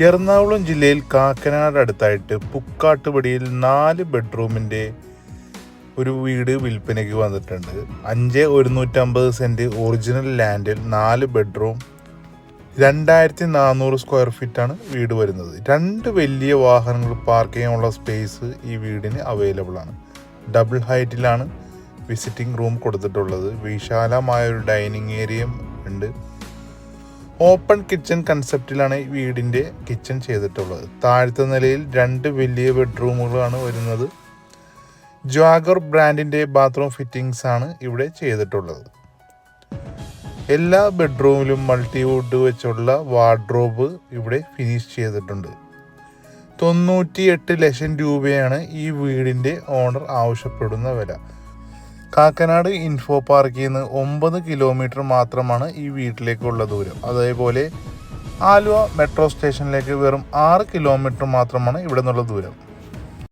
എറണാകുളം ജില്ലയിൽ കാക്കനാട് അടുത്തായിട്ട് പുക്കാട്ടുപടിയിൽ 4 ബെഡ്റൂമിൻ്റെ ഒരു വീട് വിൽപ്പനയ്ക്ക് വന്നിട്ടുണ്ട്. 5,150 സെൻറ്റ് ഒറിജിനൽ ലാൻഡിൽ 4 ബെഡ്റൂം 2,400 സ്ക്വയർ ഫീറ്റാണ് വീട് വരുന്നത്. 2 വലിയ വാഹനങ്ങൾ പാർക്ക് ചെയ്യാനുള്ള സ്പേസ് ഈ വീടിന് അവൈലബിൾ ആണ്. ഡബിൾ ഹൈറ്റിലാണ് വിസിറ്റിംഗ് റൂം കൊടുത്തിട്ടുള്ളത്. വിശാലമായൊരു ഡൈനിങ് ഏരിയയും ഉണ്ട്. ഓപ്പൺ കിച്ചൺ കൺസെപ്റ്റിലാണ് ഈ വീടിൻ്റെ കിച്ചൺ ചെയ്തിട്ടുള്ളത്. താഴത്തെ നിലയിൽ 2 വലിയ ബെഡ്റൂമുകളാണ് വരുന്നത്. ജാഗർ ബ്രാൻഡിൻ്റെ ബാത്റൂം ഫിറ്റിംഗ്സ് ആണ് ഇവിടെ ചെയ്തിട്ടുള്ളത്. എല്ലാ ബെഡ്റൂമിലും മൾട്ടിവുഡ് വെച്ചുള്ള വാർഡ്രോബ് ഇവിടെ ഫിനിഷ് ചെയ്തിട്ടുണ്ട്. 98 ലക്ഷം രൂപയാണ് ഈ വീടിൻ്റെ ഓണർ ആവശ്യപ്പെടുന്ന വില. കാക്കനാട് ഇൻഫോ പാർക്കിൽ നിന്ന് 9 കിലോമീറ്റർ മാത്രമാണ് ഈ വീട്ടിലേക്കുള്ള ദൂരം. അതേപോലെ ആലുവ മെട്രോ സ്റ്റേഷനിലേക്ക് വെറും 6 കിലോമീറ്റർ മാത്രമാണ് ഇവിടെ നിന്നുള്ള ദൂരം.